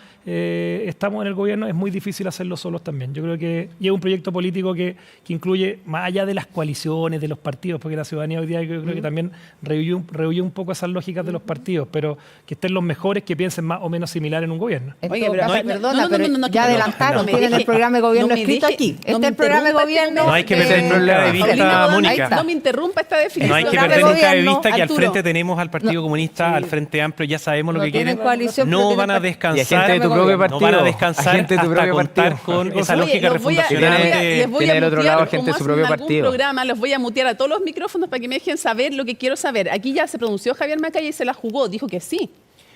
estamos en el gobierno, es muy difícil hacerlo solos también. Yo creo que y es un proyecto político que incluye, más allá de las coaliciones, de los partidos, porque la ciudadanía hoy día yo creo que también rehuye un poco esas lógicas de los partidos, pero que estén los mejores que piensen más o menos similar en un gobierno. En Oye, todo pero caso, no, perdona, no, pero no, ya no, adelantaron, no me tienen deje- el programa de gobierno no me escrito deje- aquí. no Este es me el programa de interrumpa gobierno. No hay que perder nunca de vista, Paulina, Mónica. No me interrumpa esta definición. No hay que programa perder de nunca de gobierno, vista que al Arturo. frente tenemos al Partido Comunista, al Frente Amplio, ya sabemos lo No que tienen quieren. coalición, pero No tienen van a partido. Y a descansar, gente de tu propio partido. no van a descansar A gente de tu hasta propio contar partido. con esa Oye, lógica los voy a- refundacional Tiene- de... voy a tiene del otro lado mutear, gente de como su hacen propio en algún partido. programa, los voy a mutear a todos los micrófonos para que me dejen saber lo que quiero saber. Aquí ya se pronunció Javier Macaya y se la jugó, dijo que sí,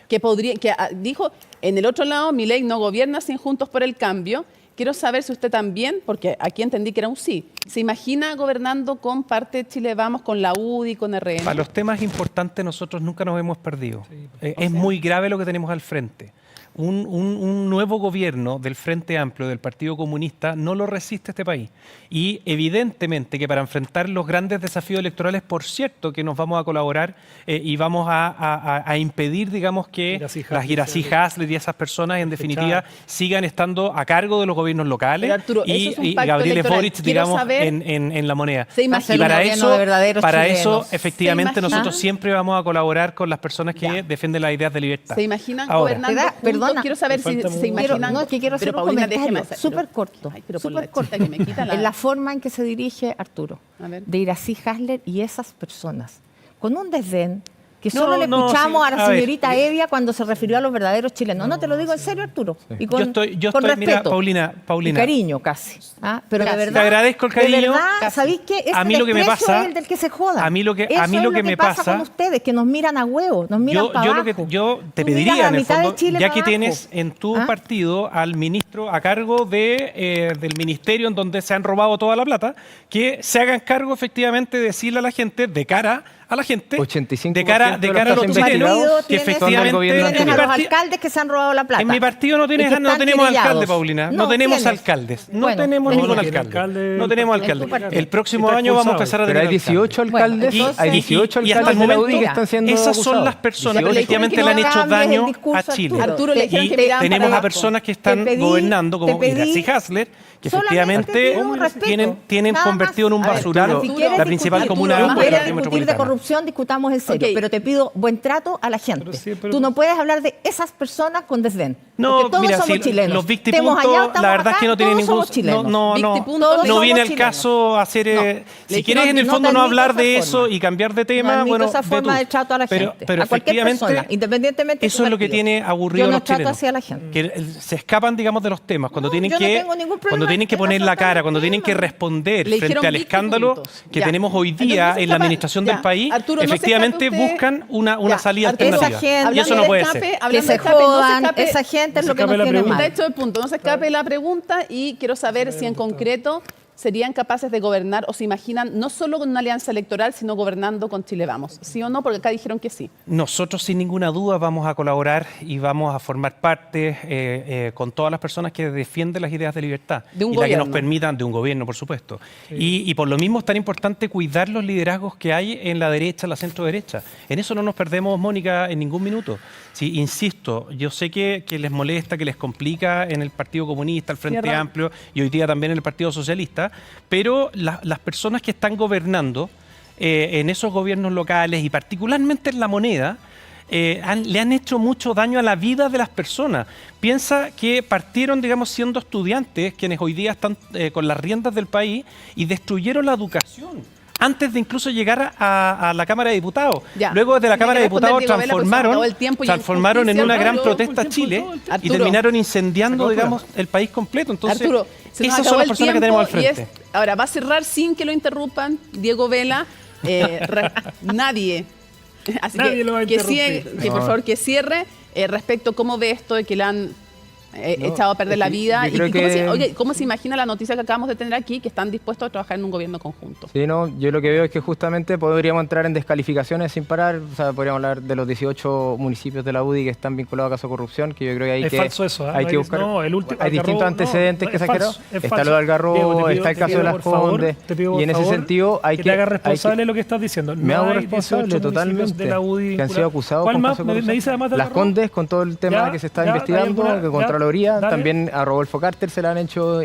que podría, dijo en el otro lado, Milei no gobierna sin Juntos por el Cambio. Quiero saber si usted también, porque aquí entendí que era un sí, se imagina gobernando con parte de Chile Vamos, con la UDI, con RN. Para los temas importantes nosotros nunca nos hemos perdido. Es muy grave lo que tenemos al frente. Un nuevo gobierno del Frente Amplio, del Partido Comunista, no lo resiste este país. Y evidentemente que para enfrentar los grandes desafíos electorales, por cierto, que nos vamos a colaborar y vamos a impedir, digamos, que Iracy las Hasler, Iracy Hasler y esas personas, en definitiva, sigan estando a cargo de los gobiernos locales Pero, Arturo, y, eso es un y pacto Gabriel electoral. Boric, Quiero digamos, saber- en la moneda. ¿Se Va a imagina? ser Y un para gobierno eso, de verdaderos chilenos. efectivamente, ¿Se imagina? nosotros siempre vamos a colaborar con las personas que Ya. defienden las ideas de libertad. ¿Se imaginan Ahora, gobernando juntos? Perdona. Quiero saber si Falta se mucho. imaginan... No, es que quiero hacer Pero, un Paulina, comentario déjeme hacer- súper pero- corto. Ay, pero por la Súper corto. chucha que me quita la- En la forma en que se dirige Arturo, A ver. de Iracy Hasler y esas personas, con un desdén que solo le no, escuchamos sí, a la a ver, señorita Evia cuando se refirió a los verdaderos chilenos. No, te lo digo en serio, Arturo. Y con, yo con estoy, mira, respeto. Paulina, Y cariño casi. ¿Ah? Pero de Gracias. verdad. Te agradezco el cariño. De verdad, Casi. ¿sabéis qué? Este A mí lo que me desprecio pasa- es el del que se joda. a mí lo que- Eso a mí es lo que me pasa pasa- con ustedes, que nos miran a huevos, nos miran para abajo. Yo te Tú miras pediría, a en el mitad de fondo, Chile ya para que abajo. tienes en tu ¿Ah? partido al ministro a cargo del ministerio en donde se han robado toda la plata, que se hagan cargo efectivamente de decirle a la gente, de cara a la gente, 85% de cara de los a los casos chilenos, investigados que tienes- efectivamente gobierno en Tienes mi a los partido- alcaldes que se han robado la plata. en mi partido no, Y que están no tenemos querellados. alcalde, Paulina. No tenemos ¿tienes? alcaldes. No Bueno, tenemos tenés. ningún No tiene alcalde. alcalde No tenemos en tu alcalde. partido. El próximo Está año vamos a expulsado. empezar a Pero tener hay 18 Bueno, alcaldes, entonces- hay 18 y hasta el alcaldes de la momento, UDI que están siendo esas acusados. son las personas que 18. efectivamente Que le han no hecho cambies el daño a discurso, Chile. Arturo, le dijeron Y que miraban tenemos para a abajo. personas que están Te pedí- gobernando como te pedí- Iracy Hasler, que Solamente efectivamente te pido un respeto, tienen nada convertido en un más. A ver, basural si quieres la principal discutir, comuna de Arturo, Hamburgo, si la quieres región discutir de metropolitana. corrupción, discutamos en serio, Ok. pero te pido buen trato a la gente. Pero sí, pero- Tú no puedes hablar de esas personas con desdén. No, porque todos mira, somos si chilenos. los Estemos victipuntos, allá, estamos la verdad es acá, que no tiene todos ningún... somos chilenos. Victipuntos, Todos no somos viene al chilenos. caso hacer... No. si Le quieres dijeron en el que fondo no admito hablar esa de forma. eso y cambiar de tema, No admito bueno, esa ve forma tú. de trato a la Pero gente, a cualquier efectivamente, persona, independientemente de eso tu es lo que partido. tiene aburrido Yo a no los trato chilenos. así a la gente. Que se escapan, digamos, de los temas. Cuando tienen yo no que, tengo ningún problema cuando tienen que en poner la aceptar cara, el cuando tienen que tema. responder Le frente dijeron al escándalo victipuntos. que Ya. tenemos hoy Entonces, día no se en la escapa- administración ya. del país, Arturo, no se efectivamente escape usted. buscan una Ya. salida Arturo, alternativa. esa gente- Y eso no puede ser. Que Hablando se de escape, no se jodan, escape. esa gente es se lo que escape nos la tiene pregunta. mal. Está hecho el punto. No se escape la pregunta y quiero saber si en concreto serían capaces de gobernar o se imaginan no solo con una alianza electoral, sino gobernando con Chile Vamos. ¿Sí o no? Porque acá dijeron que sí. Nosotros sin ninguna duda vamos a colaborar y vamos a formar parte con todas las personas que defienden las ideas de libertad De un y las que nos gobierno. permitan, de un gobierno por supuesto. Y por lo mismo es tan importante cuidar los liderazgos que hay en la derecha, en la centro derecha. En eso no nos perdemos, Mónica, en ningún minuto. Sí, insisto, yo sé que les molesta, que les complica en el Partido Comunista, el Frente Cierra. Amplio y hoy día también en el Partido Socialista, pero las personas que están gobernando en esos gobiernos locales y particularmente en la moneda, le han hecho mucho daño a la vida de las personas. Piensa que partieron, digamos, siendo estudiantes, quienes hoy día están con las riendas del país y destruyeron la educación. Antes de incluso llegar a la Cámara de Diputados. Ya. Luego de la Tiene Cámara que de Diputados responder Diego Vela, porque se nos acabó el tiempo y transformaron en injusticia, una gran Arturo. protesta a Chile y Arturo. terminaron incendiando, digamos, el país completo. Entonces, Arturo, se nos esas acabó son las el personas que tenemos al tiempo y frente. ahora va a cerrar sin que lo interrumpan Diego Vela. Nadie. Así Nadie lo va a que interrumpir. que por favor que cierre respecto a cómo ve esto de que le han echado a perder la vida yo y creo cómo que- oye, cómo se imagina la noticia que acabamos de tener aquí, que están dispuestos a trabajar en un gobierno conjunto. Sí, no, yo lo que veo es que justamente podríamos entrar en descalificaciones sin parar, o sea, podríamos hablar de los 18 municipios de la UDI que están vinculados a casos de corrupción, que yo creo que hay Es que... falso eso, ¿eh? Hay No que hay- buscar... no, el último- hay distintos Algarrobo, antecedentes no, que es se han falso, generado. es Está falso. lo de Algarrobo, Diego, te pido- está el te caso pido, de las por favor, Condes, te pido, por y en ese favor, sentido hay que que... te hagas hay responsable que- de lo que estás diciendo. Me hago hay responsable 18 municipios totalmente, de la UDI que han sido acusados ¿Cuál con más? casos de ¿Me corrupción. dice además de Las Algarrobo? Condes, con todo el tema Ya, que se está ya, investigando, hay alguna- que Contraloría, ya, dale. también a Rodolfo Carter se le han hecho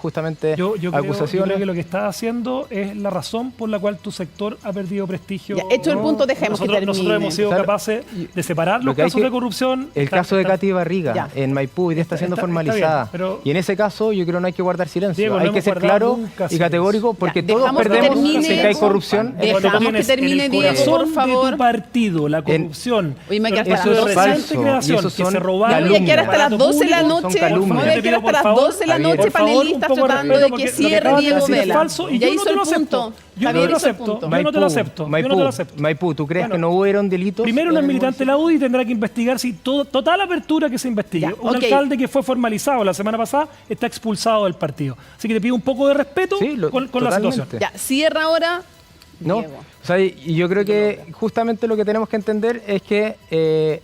justamente Yo creo acusaciones. que lo que estás haciendo es la razón por la cual tu sector ha perdido prestigio. Ya, hecho el punto, dejemos que nosotros termine. hemos sido Claro, capaces de separar lo los que hay casos que- de corrupción. El caso de Katy Barriga Ya. en Maipú hoy día está siendo está bien, formalizada. pero- Y en ese caso yo creo no hay que guardar silencio. Diego, no hay que hemos ser guardado claro nunca y silencio. categórico porque Ya, todos dejamos que perdemos termine, si hay corrupción. Dejamos Cuando que tienes termine, en el Diego, corazón por favor. de tu partido, la corrupción. Oye, me queda hasta Eso las es 12. falso. creación, Y esos que son se robaron. Me voy a quedar hasta las 12 de la Son noche. calumnias. Me voy a quedar hasta las 12 de la Javier, noche, por favor, panelistas, un poco tratando respeto, de porque que lo que cierre acabas de Diego decir es Vela. falso y Ya yo no hizo te el lo acepto. punto. Yo no Javier te lo hizo el acepto. punto. Yo no te lo acepto. Yo no te lo acepto. Maipú, ¿tú crees Bueno. que no hubieron delitos? Primero, en un el militante de la UDI tendrá que investigar si total apertura que se investigue. Ya, Un ok. alcalde que fue formalizado la semana pasada está expulsado del partido. Así que te pido un poco de respeto Sí, con la totalmente. situación. Ya, cierra ahora. No, Diego. o sea, y yo creo que justamente lo que tenemos que entender es que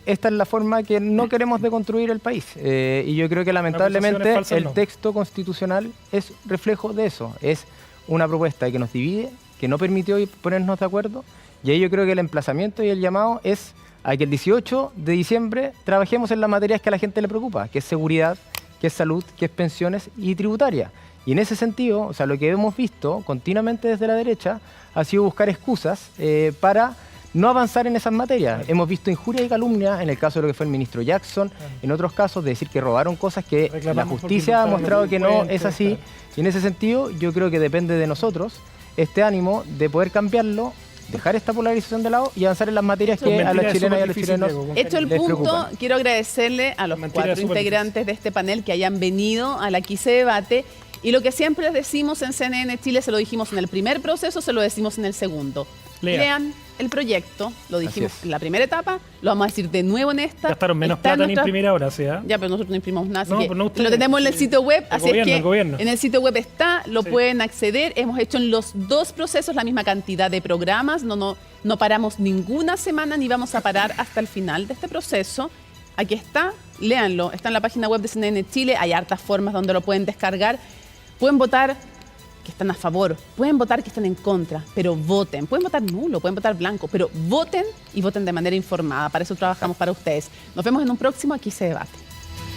esta es la forma que no queremos deconstruir el país. Y yo creo que lamentablemente Acusaciones falsas, el no. texto constitucional es reflejo de eso. Es una propuesta que nos divide, que no permitió ponernos de acuerdo. Y ahí yo creo que el emplazamiento y el llamado es a que el 18 de diciembre trabajemos en las materias que a la gente le preocupa, que es seguridad, que es salud, que es pensiones y tributaria. Y en ese sentido, o sea, lo que hemos visto continuamente desde la derecha ha sido buscar excusas para no avanzar en esas materias. Hemos visto injuria y calumnia en el caso de lo que fue el ministro Jackson, en otros casos de decir que robaron cosas que la Reclamamos justicia ha porque mostrado que no delincuentes, es así. claro. Y en ese sentido, yo creo que depende de nosotros este ánimo de poder cambiarlo dejar esta polarización de lado y avanzar en las materias Son que a mentiras, los es chilenos y a súper los difícil, chilenos Diego, Hecho el les punto, preocupan. quiero agradecerle a los Mentira, 4 es súper integrantes de este panel que hayan venido a la Quise Debate. Y lo que siempre les decimos en CNN Chile, se lo dijimos en el primer proceso, se lo decimos en el segundo. Lean el proyecto, lo dijimos es. en la primera etapa, lo vamos a decir de nuevo en esta. Gastaron menos Está plata en nuestra- imprimir ahora, ¿sí? ¿Ah? Ya, pero nosotros no imprimimos nada, así No, que pero no ustedes, lo tenemos en el sí. sitio web, El así gobierno, es que el gobierno. en el sitio web está, lo Sí. pueden acceder. Hemos hecho en los 2 procesos la misma cantidad de programas, no paramos ninguna semana ni vamos a parar hasta el final de este proceso. Aquí está, léanlo, está en la página web de CNN Chile, hay hartas formas donde lo pueden descargar. Pueden votar que están a favor, pueden votar que están en contra, pero voten. Pueden votar nulo, pueden votar blanco, pero voten y voten de manera informada. Para eso trabajamos para ustedes. Nos vemos en un próximo Aquí se debate.